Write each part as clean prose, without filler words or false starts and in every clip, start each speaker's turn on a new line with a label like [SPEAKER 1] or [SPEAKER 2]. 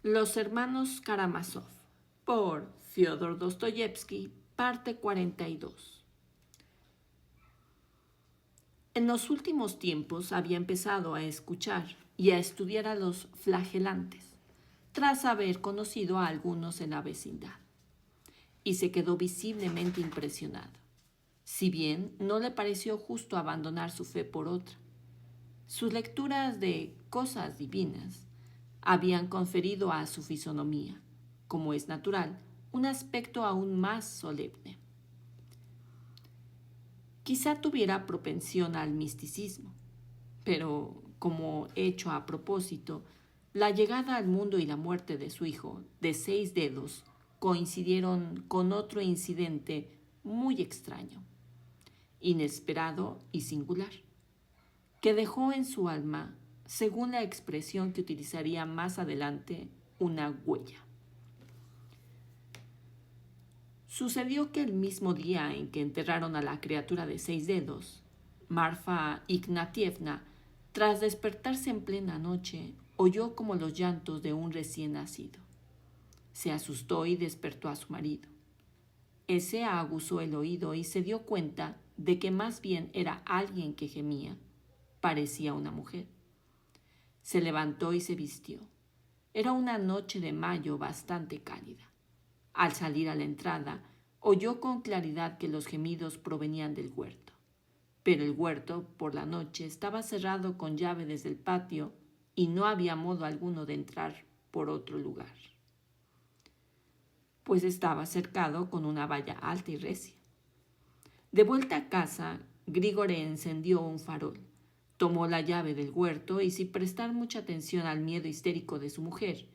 [SPEAKER 1] Los hermanos Karamazov, por Fyodor Dostoyevsky, parte 42. En los últimos tiempos había empezado a escuchar y a estudiar a los flagelantes, tras haber conocido a algunos en la vecindad, y se quedó visiblemente impresionado, si bien no le pareció justo abandonar su fe por otra. Sus lecturas de cosas divinas habían conferido a su fisonomía, como es natural, un aspecto aún más solemne. Quizá tuviera propensión al misticismo, pero como hecho a propósito, la llegada al mundo y la muerte de su hijo, de 6 dedos, coincidieron con otro incidente muy extraño, inesperado y singular, que dejó en su alma, según la expresión que utilizaría más adelante, una huella. Sucedió que el mismo día en que enterraron a la criatura de 6 dedos, Marfa Ignatievna, tras despertarse en plena noche, oyó como los llantos de un recién nacido. Se asustó y despertó a su marido. Ese aguzó el oído y se dio cuenta de que más bien era alguien que gemía. Parecía una mujer. Se levantó y se vistió. Era una noche de mayo bastante cálida. Al salir a la entrada, oyó con claridad que los gemidos provenían del huerto. Pero el huerto, por la noche, estaba cerrado con llave desde el patio y no había modo alguno de entrar por otro lugar, pues estaba cercado con una valla alta y recia. De vuelta a casa, Grigore encendió un farol, tomó la llave del huerto y, sin prestar mucha atención al miedo histérico de su mujer,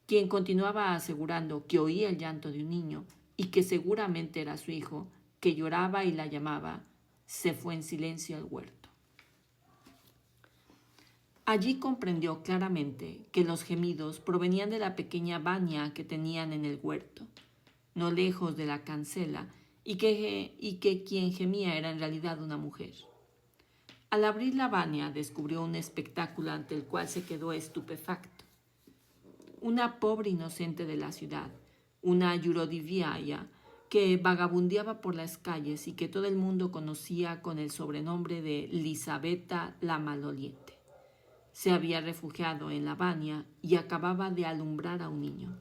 [SPEAKER 1] quien continuaba asegurando que oía el llanto de un niño y que seguramente era su hijo, que lloraba y la llamaba, se fue en silencio al huerto. Allí comprendió claramente que los gemidos provenían de la pequeña baña que tenían en el huerto, no lejos de la cancela, y que quien gemía era en realidad una mujer. Al abrir la baña descubrió un espectáculo ante el cual se quedó estupefacto. Una pobre inocente de la ciudad, una Yurodiviaya, que vagabundeaba por las calles y que todo el mundo conocía con el sobrenombre de Lisabeta la Maloliente. Se había refugiado en la baña y acababa de alumbrar a un niño.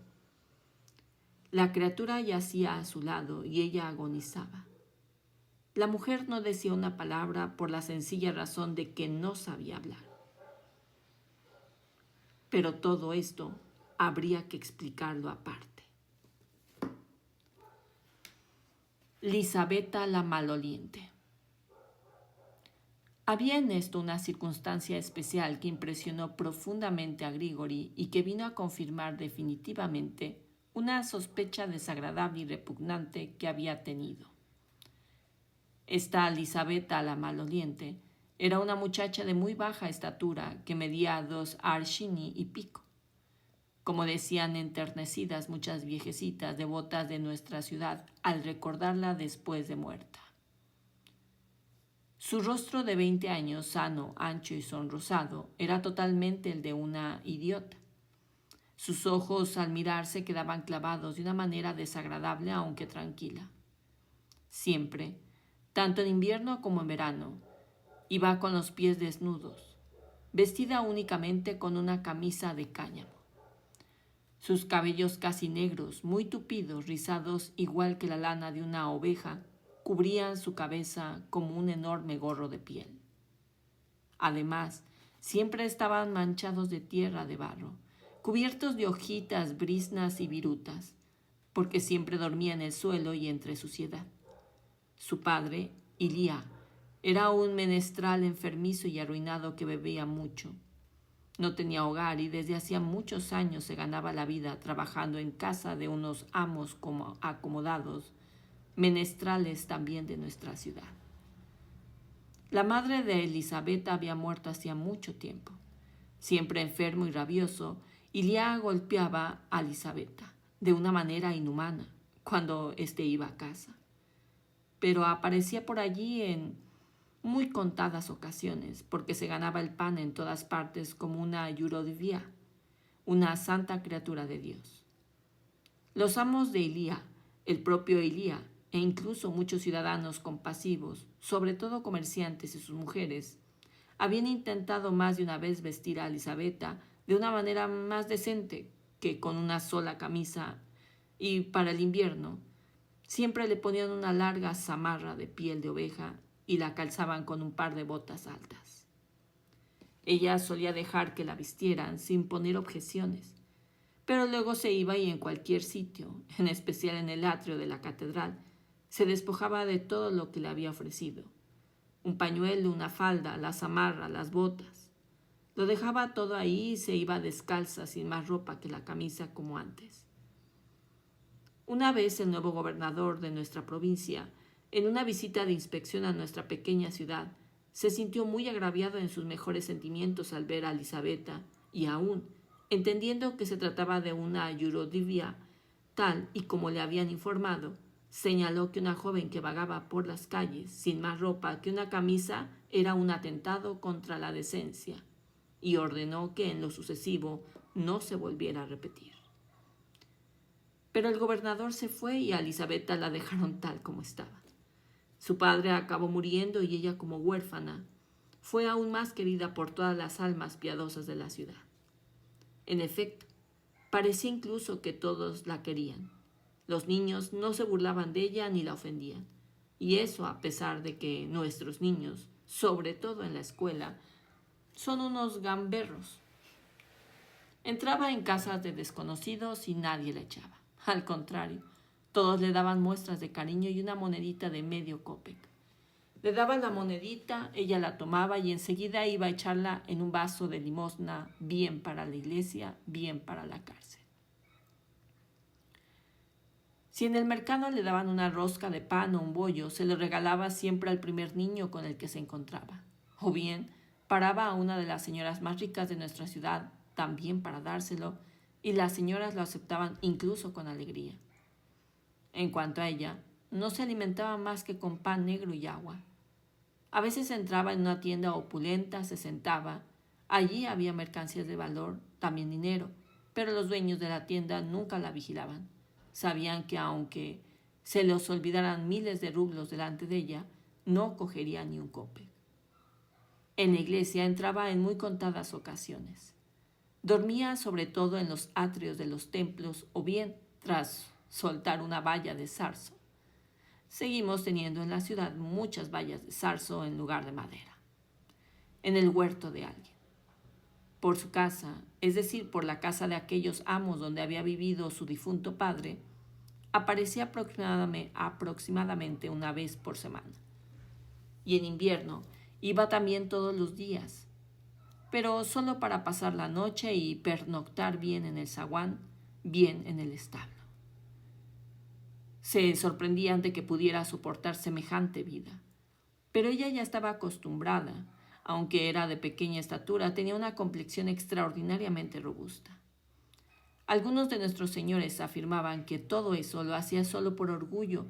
[SPEAKER 1] La criatura yacía a su lado y ella agonizaba. La mujer no decía una palabra por la sencilla razón de que no sabía hablar. Pero todo esto habría que explicarlo aparte. Lisabeta la Maloliente. Había en esto una circunstancia especial que impresionó profundamente a Grigori y que vino a confirmar definitivamente una sospecha desagradable y repugnante que había tenido. Esta Lisabeta la Maloliente era una muchacha de muy baja estatura que medía 2 arshini y pico, como decían enternecidas muchas viejecitas devotas de nuestra ciudad al recordarla después de muerta. Su rostro de 20 años, sano, ancho y sonrosado, era totalmente el de una idiota. Sus ojos al mirarse quedaban clavados de una manera desagradable aunque tranquila. Siempre, tanto en invierno como en verano, iba con los pies desnudos, vestida únicamente con una camisa de cáñamo. Sus cabellos casi negros, muy tupidos, rizados igual que la lana de una oveja, cubrían su cabeza como un enorme gorro de piel. Además, siempre estaban manchados de tierra de barro, cubiertos de hojitas, briznas y virutas, porque siempre dormía en el suelo y entre suciedad. Su padre, Ilía, era un menestral enfermizo y arruinado que bebía mucho. No tenía hogar y desde hacía muchos años se ganaba la vida trabajando en casa de unos amos como acomodados, menestrales también de nuestra ciudad. La madre de Elisabetta había muerto hacía mucho tiempo. Siempre enfermo y rabioso, Ilía golpeaba a Elisabetta de una manera inhumana cuando éste iba a casa. Pero aparecía por allí en muy contadas ocasiones, porque se ganaba el pan en todas partes como una Yurodivia, una santa criatura de Dios. Los amos de Elía, el propio Elía, e incluso muchos ciudadanos compasivos, sobre todo comerciantes y sus mujeres, habían intentado más de una vez vestir a Elisabetta de una manera más decente que con una sola camisa, y para el invierno siempre le ponían una larga zamarra de piel de oveja y la calzaban con un par de botas altas. Ella solía dejar que la vistieran sin poner objeciones, pero luego se iba y en cualquier sitio, en especial en el atrio de la catedral, se despojaba de todo lo que le había ofrecido. Un pañuelo, una falda, la zamarra, las botas. Lo dejaba todo ahí y se iba descalza sin más ropa que la camisa como antes. Una vez el nuevo gobernador de nuestra provincia, en una visita de inspección a nuestra pequeña ciudad, se sintió muy agraviado en sus mejores sentimientos al ver a Elisabetta y aún, entendiendo que se trataba de una yurodivia, tal y como le habían informado, señaló que una joven que vagaba por las calles sin más ropa que una camisa era un atentado contra la decencia y ordenó que en lo sucesivo no se volviera a repetir. Pero el gobernador se fue y a Elisabetta la dejaron tal como estaba. Su padre acabó muriendo y ella, como huérfana, fue aún más querida por todas las almas piadosas de la ciudad. En efecto, parecía incluso que todos la querían. Los niños no se burlaban de ella ni la ofendían, y eso a pesar de que nuestros niños, sobre todo en la escuela, son unos gamberros. Entraba en casas de desconocidos y nadie la echaba. Al contrario, todos le daban muestras de cariño y una monedita de medio copec. Le daban la monedita, ella la tomaba y enseguida iba a echarla en un vaso de limosna, bien para la iglesia, bien para la cárcel. Si en el mercado le daban una rosca de pan o un bollo, se lo regalaba siempre al primer niño con el que se encontraba. O bien, paraba a una de las señoras más ricas de nuestra ciudad, también para dárselo, y las señoras lo aceptaban incluso con alegría. En cuanto a ella, no se alimentaba más que con pan negro y agua. A veces entraba en una tienda opulenta, se sentaba. Allí había mercancías de valor, también dinero, pero los dueños de la tienda nunca la vigilaban. Sabían que aunque se les olvidaran miles de rublos delante de ella, no cogería ni un cope. En la iglesia entraba en muy contadas ocasiones. Dormía sobre todo en los atrios de los templos o bien tras soltar una valla de zarzo. Seguimos teniendo en la ciudad muchas vallas de zarzo en lugar de madera. En el huerto de alguien. Por su casa, es decir, por la casa de aquellos amos donde había vivido su difunto padre, aparecía aproximadamente una vez por semana. Y en invierno iba también todos los días, pero solo para pasar la noche y pernoctar bien en el zaguán, bien en el establo. Se sorprendían de que pudiera soportar semejante vida, pero ella ya estaba acostumbrada. Aunque era de pequeña estatura, tenía una complexión extraordinariamente robusta. Algunos de nuestros señores afirmaban que todo eso lo hacía solo por orgullo,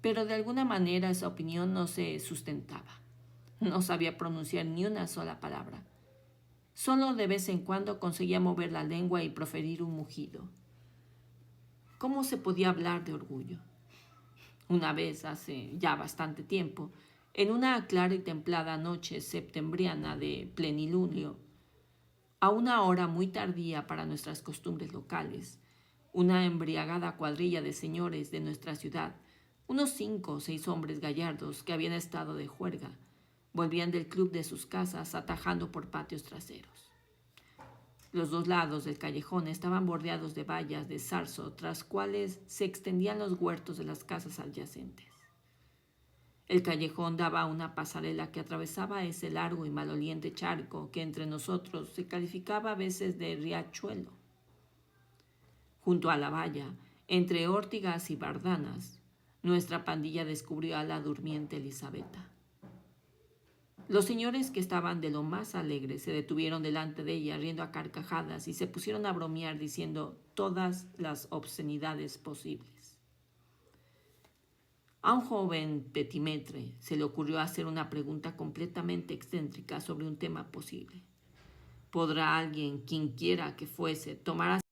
[SPEAKER 1] pero de alguna manera esa opinión no se sustentaba. No sabía pronunciar ni una sola palabra. Solo de vez en cuando conseguía mover la lengua y proferir un mugido. ¿Cómo se podía hablar de orgullo? Una vez, hace ya bastante tiempo, en una clara y templada noche septembriana de plenilunio, a una hora muy tardía para nuestras costumbres locales, una embriagada cuadrilla de señores de nuestra ciudad, unos 5 o 6 hombres gallardos que habían estado de juerga, volvían del club de sus casas atajando por patios traseros. Los dos lados del callejón estaban bordeados de vallas de zarzo, tras cuales se extendían los huertos de las casas adyacentes. El callejón daba a una pasarela que atravesaba ese largo y maloliente charco que entre nosotros se calificaba a veces de riachuelo. Junto a la valla, entre órtigas y bardanas, nuestra pandilla descubrió a la durmiente Elisabetta. Los señores que estaban de lo más alegres se detuvieron delante de ella riendo a carcajadas y se pusieron a bromear diciendo todas las obscenidades posibles. A un joven petimetre se le ocurrió hacer una pregunta completamente excéntrica sobre un tema posible. ¿Podrá alguien, quien quiera que fuese, tomar